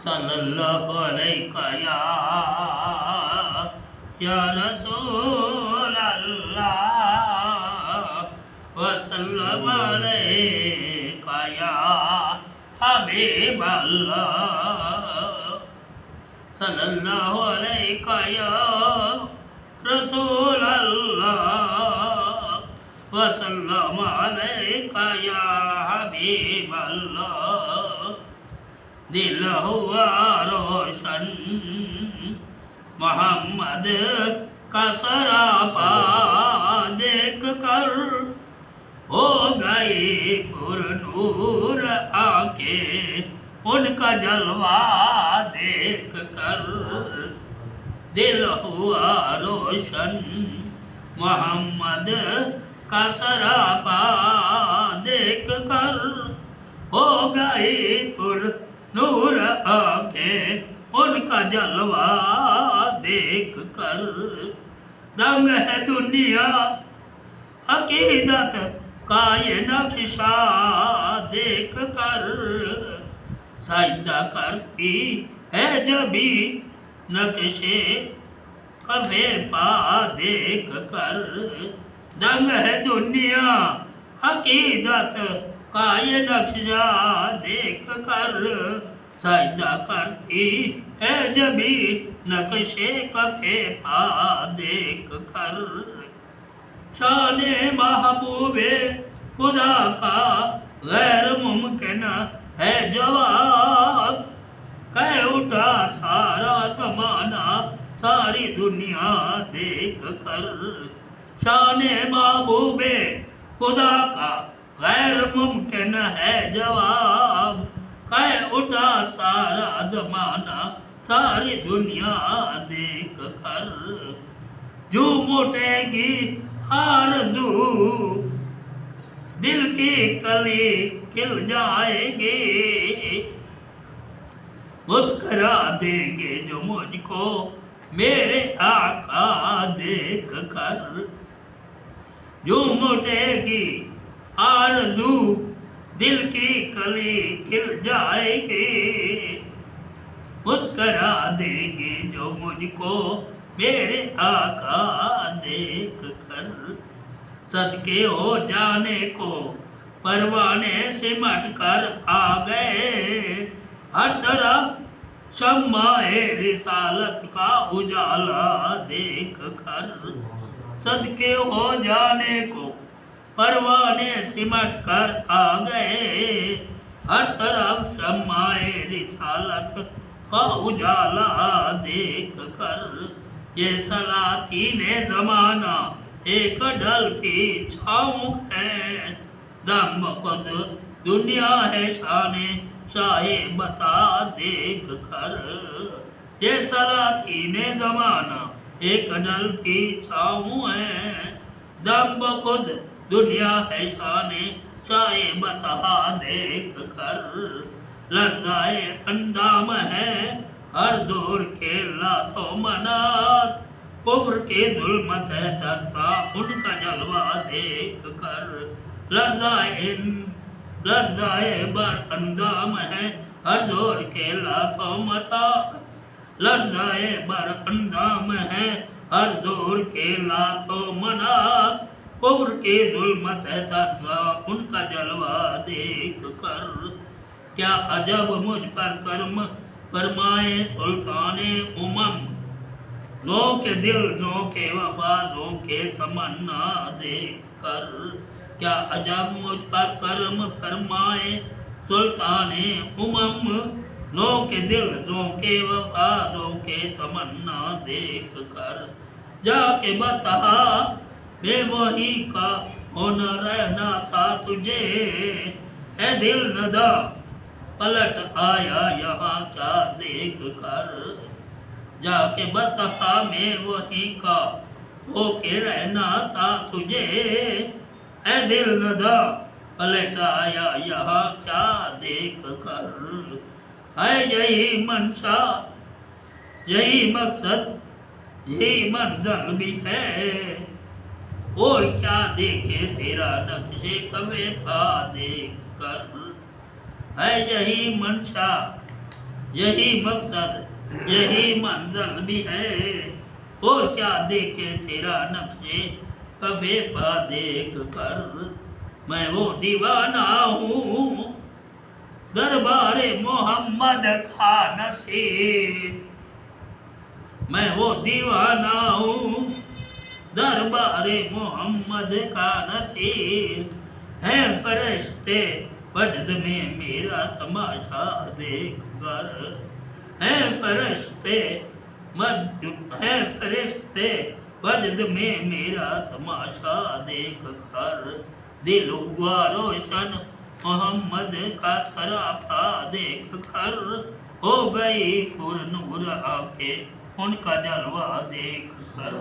صلی اللہ علیہ یا رسول اللہ وسلم علیکہ یا حبیب اللہ صلی اللہ علیہ یا رسول اللہ وسلم علیکہ یا حبیب اللہ دل ہوا روشن محمد کا سراپا دیکھ کر ہو گئی پر نور آنکھیں ان کا جلوہ دیکھ کر دل ہوا روشن محمد کا سراپا دیکھ کر ہو گئی پر نور آنکھیں ان کا جلوہ دیکھ کر دنگ ہے دنیا عقیدت کا یہ نقشہ دیکھ کر سجدہ کرتی ہے جبھی نقشے کفے پا دیکھ کر دنگ ہے دنیا عقیدت کا یہ نقشہ دیکھ کر سجدہ کرتی ہے جبھی نقشے کفے پا دیکھ کر شان محبوب خدا کا غیر ممکن ہے جواب کہہ اٹھا سارا زمانہ ساری دنیا دیکھ کر شان محبوب خدا کا غیر ممکن ہے جواب کہہ اٹھا سارا زمانہ ساری دنیا دیکھ کر جھوم اٹھے گی آرزو دل کی کلی کھل جائے گی مسکرا دیں گے جو مجھ کو میرے آقا دیکھ کر جھوم اٹھے گی آرزو دل کی کلی کھل جائے گی مسکرا دیں گے جو مجھ کو میرے آقا دیکھ کر صدقے ہو جانے کو پروانے سمٹ کر آ گئے ہر طرف شمع رسالت کا اجالا دیکھ کر صدقے ہو جانے کو پروانے سمٹ کر آ گئے ہر طرف شمع رسالت کا اجالا دیکھ کر یہ سلاطین زمانہ ایک ڈھلتی چھاؤں ہے دم خود دنیا ہے شان شاہ بتا دیکھ کر یہ سلاطین زمانہ ایک ڈھلتی چھاؤں ہے دم خود دنیا ہے شان شاہ بتا دیکھ کر لرزائے اندام ہے ہر دور کے لاتوں منات کفر کی ظلمت ہے ترسا ان کا جلوہ دیکھ کر لرزائے بر اندام ہے ہر دور کے لاتوں منات لرزائے بر اندام ہے ہر دور کے لاتوں منات کفر کی ظلمت ہے ترسا ان کا جلوہ دیکھ کر کیا عجب مجھ پر کرم فرمائے سلطان امم زو کے دل زو کے وفا زو کے تمنا دیکھ کر کیا عجب مجھ پر کرم فرمائے سلطان امم زو کے دل زو کے وفا زو کے تمنا دیکھ کر جا کے بتا بے وہی کا ہونا رہنا تھا تجھے اے دل ندا پلٹ آیا یہاں کیا دیکھ کر جا کے بتا میں وہی کا ہو کے رہنا تھا تجھے اے دل ندا پلٹ آیا یہاں کیا دیکھ کر ہے یہی منشا یہی مقصد یہی منزل بھی ہے اور کیا دیکھے تیرا نقشے کبے پا دیکھ کر ہے یہی منشا یہی مقصد یہی منزل بھی ہے، اور کیا دیکھے تیرا نقشے کفے پا دیکھ کر، میں وہ دیوانہ ہوں دربار محمد کا نصیر، میں وہ دیوانہ ہوں دربار محمد کا نصیر، ہے فرشتے وجد میں میرا تماشا دیکھ کر، ہے فرشتے وجد میں میرا تماشا دیکھ کر، دل ہوا روشن محمد کا سراپا دیکھ کر، ہو گئی پر نور آنکھیں ان کا جلوہ دیکھ کر۔